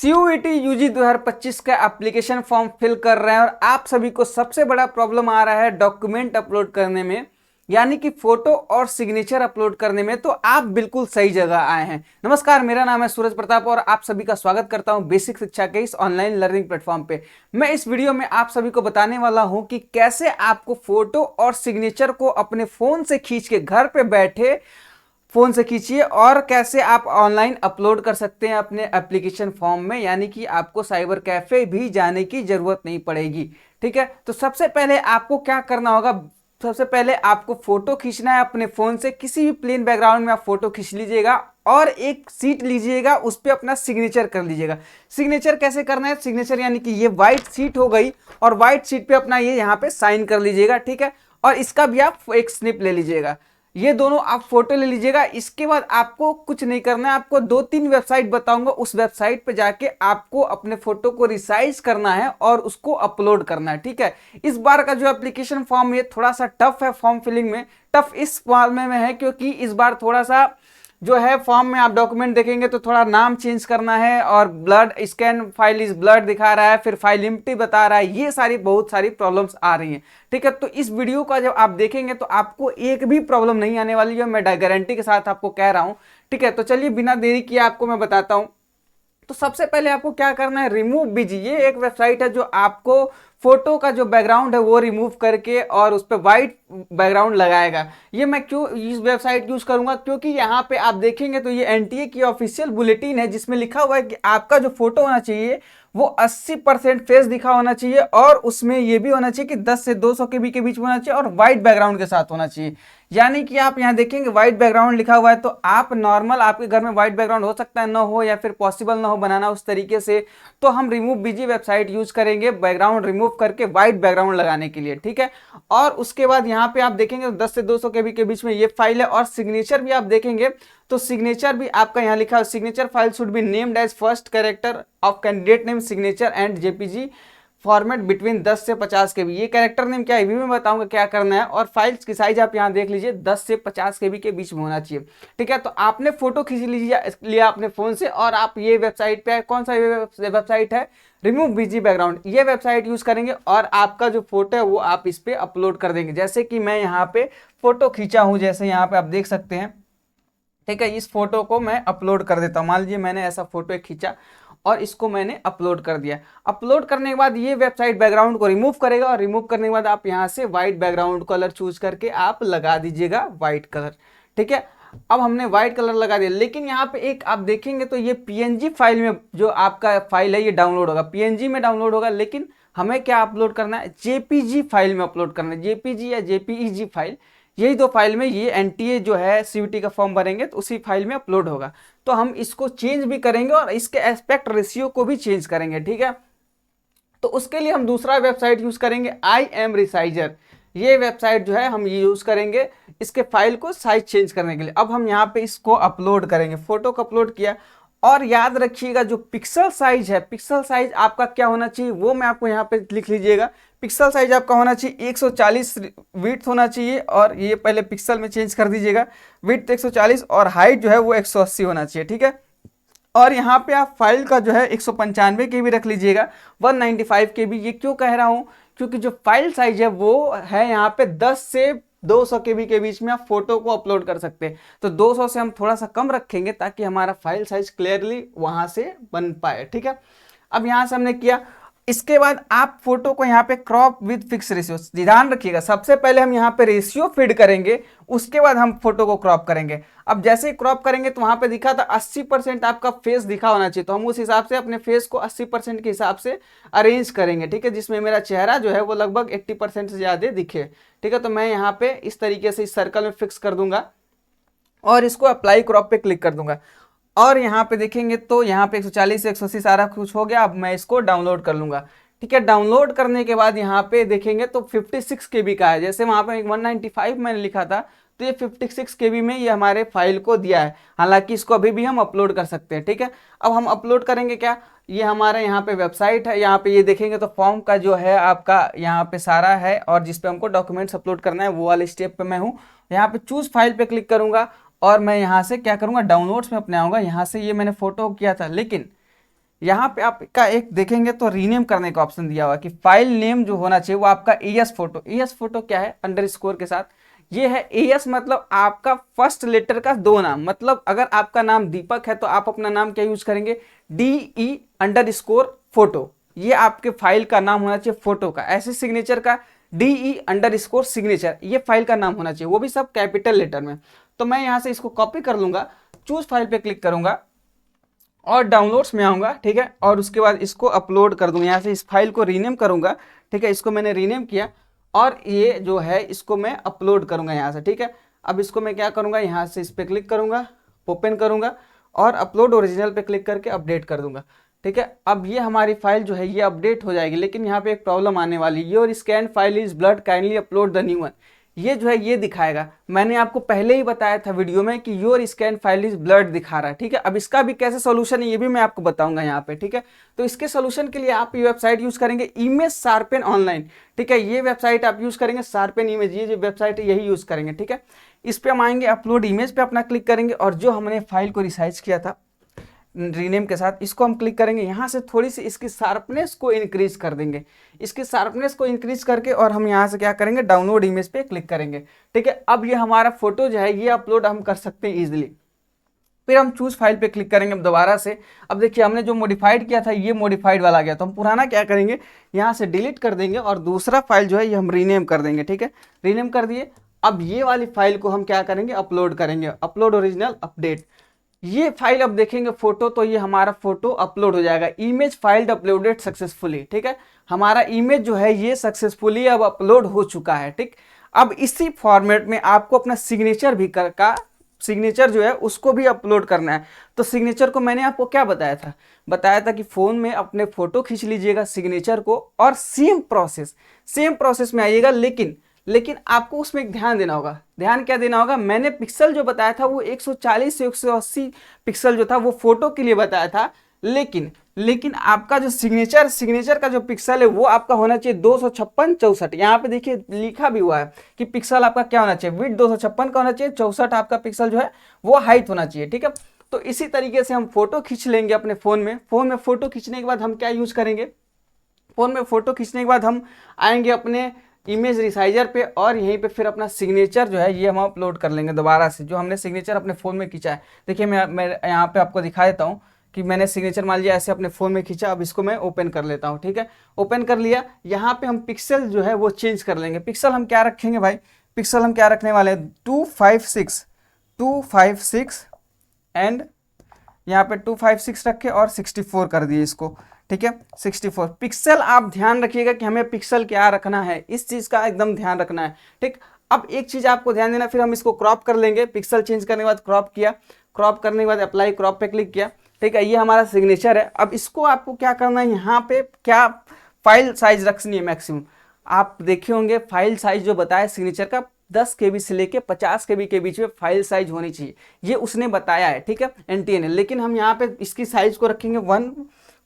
CUET UG 2025 का application form fill कर रहे हैं और आप सभी को सबसे बड़ा प्रॉब्लम आ रहा है डॉक्यूमेंट अपलोड करने में, यानी कि फोटो और सिग्नेचर अपलोड करने में। तो आप बिल्कुल सही जगह आए हैं। नमस्कार, मेरा नाम है सूरज प्रताप और आप सभी का स्वागत करता हूं बेसिक शिक्षा के इस ऑनलाइन लर्निंग प्लेटफॉर्म पे। मैं इस वीडियो में आप सभी को बताने वाला हूं कि कैसे आपको फोटो और सिग्नेचर को अपने फोन से खींच के घर पे बैठे फोन से खींचिए और कैसे आप ऑनलाइन अपलोड कर सकते हैं अपने एप्लीकेशन फॉर्म में, यानी कि आपको साइबर कैफे भी जाने की जरूरत नहीं पड़ेगी। ठीक है, तो सबसे पहले आपको क्या करना होगा, सबसे पहले आपको फोटो खींचना है अपने फोन से। किसी भी प्लेन बैकग्राउंड में आप फोटो खींच लीजिएगा और एक सीट लीजिएगा, उस पर अपना सिग्नेचर कर लीजिएगा। सिग्नेचर कैसे करना है, सिग्नेचर यानी कि ये व्हाइट सीट हो गई और व्हाइट सीट पे अपना ये यहाँ पे साइन कर लीजिएगा। ठीक है, और इसका भी आप एक स्निप ले लीजिएगा। ये दोनों आप फोटो ले लीजिएगा। इसके बाद आपको कुछ नहीं करना है, आपको 2-3 वेबसाइट बताऊंगा, उस वेबसाइट पे जाके आपको अपने फोटो को रिसाइज करना है और उसको अपलोड करना है। ठीक है, इस बार का जो एप्लीकेशन फॉर्म ये थोड़ा सा टफ है फॉर्म फिलिंग में। टफ इस फॉर्म में है क्योंकि इस बार थोड़ा सा जो है फॉर्म में आप डॉक्यूमेंट देखेंगे तो थोड़ा नाम चेंज करना है और blood scan file is blood दिखा रहा है, फिर फाइल एम्प्टी बता रहा है। ये बहुत सारी प्रॉब्लम्स आ रही हैं। ठीक है, तो इस वीडियो का जब आप देखेंगे तो आपको एक भी प्रॉब्लम नहीं आने वाली है, मैं गारंटी के साथ आपको कह रहा हूं। ठीक है, तो चलिए बिना देरी किए आपको मैं बताता हूं। तो सबसे पहले आपको क्या करना है, रिमूव बीजी, ये एक वेबसाइट है जो आपको फोटो का जो बैकग्राउंड है वो रिमूव करके और उस पर व्हाइट बैकग्राउंड लगाएगा। ये मैं क्यों इस वेबसाइट यूज करूंगा, क्योंकि यहाँ पे आप देखेंगे तो ये एनटीए की ऑफिशियल बुलेटिन है जिसमें लिखा हुआ है कि आपका जो फोटो होना चाहिए वो 80% फेस दिखा होना चाहिए और उसमें ये भी होना चाहिए कि 10 से 200 केबी के बीच में होना चाहिए और व्हाइट बैकग्राउंड के साथ होना चाहिए। यानी कि आप यहाँ देखेंगे व्हाइट बैकग्राउंड लिखा हुआ है, तो आप नॉर्मल आपके घर में व्हाइट बैकग्राउंड हो सकता है ना हो, या फिर पॉसिबल ना हो बनाना उस तरीके से, तो हम रिमूव बीजी वेबसाइट यूज करेंगे बैकग्राउंड रिमूव करके व्हाइट बैकग्राउंड लगाने के लिए। ठीक है, और उसके बाद यहाँ पे आप देखेंगे 10 से 200 केबी के बीच में ये फाइल है। और सिग्नेचर भी आप देखेंगे तो सिग्नेचर भी आपका यहाँ लिखा है, signature file should be named as first character of candidate name signature and JPG format between 10 से 50 केबी। ये कैरेक्टर नेम क्या है भी मैं बताऊंगा क्या करना है। और फाइल्स की साइज आप यहाँ देख लीजिए 10 से 50 केबी के बीच में होना चाहिए। ठीक है, तो आपने फोटो खींच लिया अपने फोन से और आप ये वेबसाइट पे, कौन सा वेबसाइट है, रिमूव बीजी बैकग्राउंड, ये वेबसाइट यूज करेंगे और आपका जो फोटो है वो आप इस पे अपलोड कर देंगे। जैसे कि मैं यहाँ पे फोटो खींचा हूँ, जैसे यहाँ पे आप देख सकते हैं। ठीक है, इस फोटो को मैं अपलोड कर देता हूँ। मान लीजिए मैंने ऐसा फोटो खींचा और इसको मैंने अपलोड कर दिया। अपलोड करने के बाद ये वेबसाइट बैकग्राउंड को रिमूव करेगा और रिमूव करने के बाद आप यहाँ से व्हाइट बैकग्राउंड कलर चूज करके आप लगा दीजिएगा व्हाइट कलर। ठीक है, अब हमने व्हाइट कलर लगा दिया, लेकिन यहाँ पे एक आप देखेंगे तो ये पीएनजी फाइल में जो आपका फाइल है ये डाउनलोड होगा, पीएनजी में डाउनलोड होगा, लेकिन हमें क्या अपलोड करना है, जेपीजी फाइल में अपलोड करना है। जेपीजी या जेपीईजी फाइल, यही दो फाइल में ये एनटीए जो है सीयूटी का फॉर्म भरेंगे तो उसी फाइल में अपलोड होगा। तो हम इसको चेंज भी करेंगे और इसके एस्पेक्ट रेशियो को भी चेंज करेंगे। ठीक है, तो उसके लिए हम दूसरा वेबसाइट यूज करेंगे, आई एम रिसाइजर। ये वेबसाइट जो है हम ये यूज करेंगे इसके फाइल को साइज चेंज करने के लिए। अब हम यहाँ पे इसको अपलोड करेंगे, फोटो को अपलोड किया और याद रखिएगा जो पिक्सल साइज है, पिक्सल साइज आपका क्या होना चाहिए वो मैं आपको यहाँ पे लिख लीजिएगा। पिक्सल साइज आपका होना चाहिए 140 विड्थ होना चाहिए, और ये पहले पिक्सल में चेंज कर दीजिएगा, विड्थ 140 और हाइट जो है वो 180 होना चाहिए। ठीक है, और यहाँ पे आप फाइल का जो है 195 केबी रख लीजिएगा, 195 केबी। ये क्यों कह रहा हूँ, क्योंकि जो फाइल साइज है वो है यहाँ पे 10 से 200 केबी के बीच में आप फोटो को अपलोड कर सकते हैं। तो 200 से हम थोड़ा सा कम रखेंगे ताकि हमारा फाइल साइज क्लियरली वहां से बन पाए। ठीक है, अब यहां से हमने किया। इसके बाद आप फोटो को यहाँ पे क्रॉप विद फिक्स रेशियो, ध्यान रखिएगा सबसे पहले हम यहाँ पे रेशियो फीड करेंगे, उसके बाद हम फोटो को क्रॉप करेंगे। अब जैसे ही क्रॉप करेंगे तो वहां पे दिखा था 80% आपका फेस दिखा होना चाहिए, तो हम उस हिसाब से अपने फेस को 80% के हिसाब से अरेंज करेंगे। ठीक है, जिसमें मेरा चेहरा जो है वो लगभग 80% से ज्यादा दिखे। ठीक है, तो मैं यहाँ पे इस तरीके से इस सर्कल में फिक्स कर दूंगा और इसको अप्लाई क्रॉप पे क्लिक कर दूंगा। और यहाँ पे देखेंगे तो यहाँ पे 140 से 180 सारा कुछ हो गया। अब मैं इसको डाउनलोड कर लूंगा। ठीक है, डाउनलोड करने के बाद यहाँ पे देखेंगे तो 56 केबी का है, जैसे वहां पे 195 मैंने लिखा था तो ये 56 केबी में ये हमारे फाइल को दिया है। हालांकि इसको अभी भी हम अपलोड कर सकते हैं। ठीक है, अब हम अपलोड करेंगे क्या, ये हमारे यहाँ पे वेबसाइट है, यहाँ पे ये देखेंगे तो फॉर्म का जो है आपका यहाँ पे सारा है और जिसपे हमको डॉक्यूमेंट्स अपलोड करना है वो वाले स्टेप पे मैं हूँ। यहाँ पे चूज फाइल पे क्लिक करूंगा और मैं यहाँ से क्या करूंगा, डाउनलोड्स में अपने आऊंगा। यहाँ से ये मैंने फोटो किया था, लेकिन यहाँ पे आपका एक देखेंगे तो रीनेम करने का ऑप्शन दिया हुआ कि फाइल नेम जो होना चाहिए वो आपका एएस फोटो। एएस फोटो क्या है? अंडरस्कोर के साथ। ये है एएस मतलब आपका फर्स्ट लेटर का 2 नाम। मतलब अगर आपका नाम दीपक है तो आप अपना नाम क्या यूज करेंगे? DE_फोटो। ये आपके फाइल का नाम होना चाहिए फोटो का। ऐसे सिग्नेचर का DE_सिग्नेचर ये फाइल का नाम होना चाहिए, वो भी सब कैपिटल लेटर में। तो मैं यहाँ से इसको कॉपी कर लूंगा, चूज फाइल पे क्लिक करूंगा और डाउनलोड्स में आऊँगा, ठीक है। और उसके बाद इसको अपलोड कर दूंगा। यहाँ से इस फाइल को रीनेम करूंगा, ठीक है। इसको मैंने रीनेम किया और ये जो है इसको मैं अपलोड करूंगा यहाँ से, ठीक है। अब इसको मैं क्या करूंगा, यहाँ से इस पर क्लिक करूंगा, ओपन करूंगा और अपलोड ओरिजिनल पे क्लिक करके अपडेट कर दूंगा, ठीक है। अब ये हमारी फाइल जो है ये अपडेट हो जाएगी। लेकिन यहाँ पे एक प्रॉब्लम आने वाली है, your scan file is blurred, kindly upload the new one. ये जो है ये दिखाएगा। मैंने आपको पहले ही बताया था वीडियो में कि your scan file is blurred दिखा रहा है, ठीक है। अब इसका भी कैसे सोल्यूशन है ये भी मैं आपको बताऊंगा यहाँ पे, ठीक है। तो इसके सोल्यूशन के लिए आप ये वेबसाइट यूज करेंगे, इमेज शार्पेन ऑनलाइन, ठीक है। ये वेबसाइट आप यूज करेंगे, शार्पेन इमेज, ये जो वेबसाइट है यही यूज करेंगे, ठीक है। इस पे हम आएंगे, अपलोड इमेज पे अपना क्लिक करेंगे और जो हमने फाइल को रिसाइज किया था रीनेम के साथ, इसको हम क्लिक करेंगे। यहाँ से थोड़ी सी इसकी शार्पनेस को इंक्रीज कर देंगे, इसकी शार्पनेस को इंक्रीज करके और हम यहाँ से क्या करेंगे, डाउनलोड इमेज पे क्लिक करेंगे, ठीक है। अब ये हमारा फोटो जो है ये अपलोड हम कर सकते हैं इजीली। फिर हम चूज फाइल पे क्लिक करेंगे दोबारा से। अब देखिए हमने जो मॉडिफाइड किया था ये मॉडिफाइड वाला गया, तो हम पुराना क्या करेंगे, यहाँ से डिलीट कर देंगे और दूसरा फाइल जो है ये हम रीनेम कर देंगे, ठीक है। रीनेम कर दिए। अब ये वाली फाइल को हम क्या करेंगे, अपलोड करेंगे, अपलोड ओरिजिनल अपडेट। ये फाइल अब देखेंगे फोटो, तो ये हमारा फोटो अपलोड हो जाएगा। इमेज फाइल अपलोडेड सक्सेसफुली, ठीक है। हमारा इमेज जो है ये सक्सेसफुली अब अपलोड हो चुका है, ठीक। अब इसी फॉर्मेट में आपको अपना सिग्नेचर भी सिग्नेचर जो है उसको भी अपलोड करना है। तो सिग्नेचर को मैंने आपको क्या बताया था कि फोन में अपने फोटो खींच लीजिएगा सिग्नेचर को और सेम प्रोसेस में आइएगा। लेकिन आपको उसमें एक ध्यान देना होगा। ध्यान क्या देना होगा, मैंने पिक्सल जो बताया था वो 140 से 180 पिक्सल जो था वो फोटो के लिए बताया था। लेकिन आपका जो सिग्नेचर का जो पिक्सल है वो आपका होना चाहिए 256 यहाँ पे देखिए लिखा भी हुआ है कि पिक्सल आपका क्या होना चाहिए, विड्थ 256 का होना चाहिए, 64 आपका पिक्सल जो है वो हाइट होना चाहिए, ठीक है। तो इसी तरीके से हम फोटो खींच लेंगे अपने फोन में फोटो खींचने के बाद हम क्या यूज करेंगे, फोन में फोटो खींचने के बाद हम आएंगे अपने इमेज रिसाइजर पे और यहीं पे फिर अपना सिग्नेचर जो है ये हम अपलोड कर लेंगे दोबारा से, जो हमने सिग्नेचर अपने फ़ोन में खींचा है। देखिए मैं यहाँ पे आपको दिखा देता हूँ कि मैंने सिग्नेचर मान लिया ऐसे अपने फ़ोन में खींचा। अब इसको मैं ओपन कर लेता हूँ, ठीक है। ओपन कर लिया। यहाँ पे हम पिक्सल जो है वो चेंज कर लेंगे। पिक्सल हम क्या रखेंगे भाई, पिक्सल हम क्या रखने वाले हैं, 256 एंड यहाँ पे 256 रखे और 64 कर दिए इसको, ठीक है। 64 पिक्सल आप ध्यान रखिएगा कि हमें पिक्सल क्या रखना है, इस चीज़ का एकदम ध्यान रखना है, ठीक। अब एक चीज़ आपको ध्यान देना, फिर हम इसको क्रॉप कर लेंगे। पिक्सल चेंज करने के बाद क्रॉप किया, क्रॉप करने के बाद अप्लाई क्रॉप पे क्लिक किया, ठीक है। ये हमारा सिग्नेचर है। अब इसको आपको क्या करना है, यहाँ पे क्या फाइल साइज रखनी है मैक्सिमम। आप देखे होंगे फाइल साइज जो बताया सिग्नेचर का 10 KB से लेके 50 KB के बीच में फाइल साइज होनी चाहिए, ये उसने बताया है, ठीक है, NTN। लेकिन हम यहाँ पे इसकी साइज को रखेंगे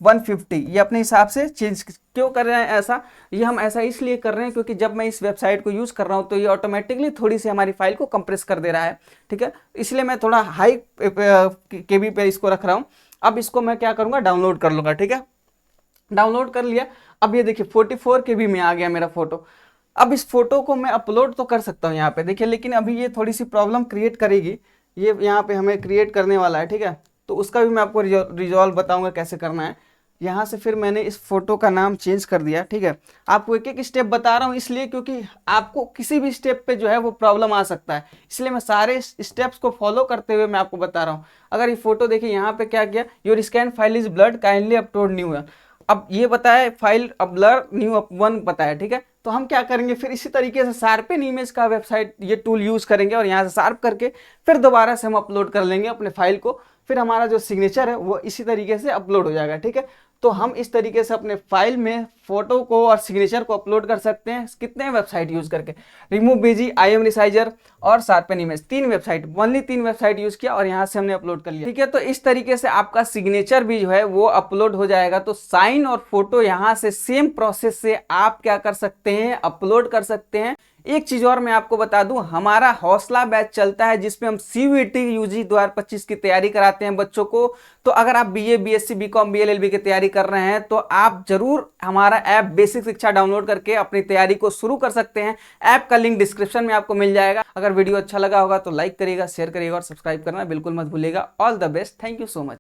150। ये अपने हिसाब से चेंज क्यों कर रहे हैं ऐसा, ये हम ऐसा इसलिए कर रहे हैं क्योंकि जब मैं इस वेबसाइट को यूज़ कर रहा हूँ तो ये ऑटोमेटिकली थोड़ी सी हमारी फाइल को कंप्रेस कर दे रहा है, ठीक है। इसलिए मैं थोड़ा हाई KB पे इसको रख रहा हूँ। अब इसको मैं क्या करूँगा, डाउनलोड कर लूँगा, ठीक है। डाउनलोड कर लिया। अब ये देखिए 44 KB में आ गया मेरा फोटो। अब इस फोटो को मैं अपलोड तो कर सकता हूँ यहाँ पे देखिए, लेकिन अभी ये थोड़ी सी प्रॉब्लम क्रिएट करेगी। ये यहाँ पे हमें क्रिएट करने वाला है, ठीक है। तो उसका भी मैं आपको रिजॉल्व बताऊंगा कैसे करना है। यहाँ से फिर मैंने इस फोटो का नाम चेंज कर दिया, ठीक है। आपको एक एक स्टेप बता रहा हूँ इसलिए क्योंकि आपको किसी भी स्टेप पे जो है वो प्रॉब्लम आ सकता है, इसलिए मैं सारे स्टेप्स को फॉलो करते हुए मैं आपको बता रहा हूँ। अगर ये फोटो देखिए यहाँ पे क्या किया, your scan file is blurred, kindly upload new. अब ये बताया फाइल ब्लर न्यू वन बताया, ठीक है। तो हम क्या करेंगे, फिर इसी तरीके से शार्पेन इमेज का वेबसाइट ये टूल यूज करेंगे और यहाँ से शार्प करके फिर दोबारा से हम अपलोड कर लेंगे अपने फाइल को। फिर हमारा जो सिग्नेचर है वो इसी तरीके से अपलोड हो जाएगा, ठीक है। तो हम इस तरीके से अपने फाइल में फोटो को और सिग्नेचर को अपलोड कर सकते हैं। कितने वेबसाइट यूज करके, रिमूव बीजी, IM रिसाइजर और sharpen image, 3 website, only 3 website use किया और यहाँ से हमने अपलोड कर लिया, ठीक है। तो इस तरीके से आपका सिग्नेचर भी जो है वो अपलोड हो जाएगा। तो साइन और फोटो यहाँ से सेम प्रोसेस से आप क्या कर सकते हैं, अपलोड कर सकते हैं एक चीज और मैं आपको बता दूं, हमारा हौसला बैच चलता है जिसमें हम CUET यूजी 2025 की तैयारी कराते हैं बच्चों को। तो अगर आप BA BSc BCom BLLB की तैयारी कर रहे हैं तो आप जरूर हमारा ऐप बेसिक शिक्षा डाउनलोड करके अपनी तैयारी को शुरू कर सकते हैं। ऐप का लिंक डिस्क्रिप्शन में आपको मिल जाएगा। अगर वीडियो अच्छा लगा होगा तो लाइक करिएगा, शेयर करिएगा और सब्सक्राइब करना बिल्कुल मत भूलिएगा। All the best, thank you so much.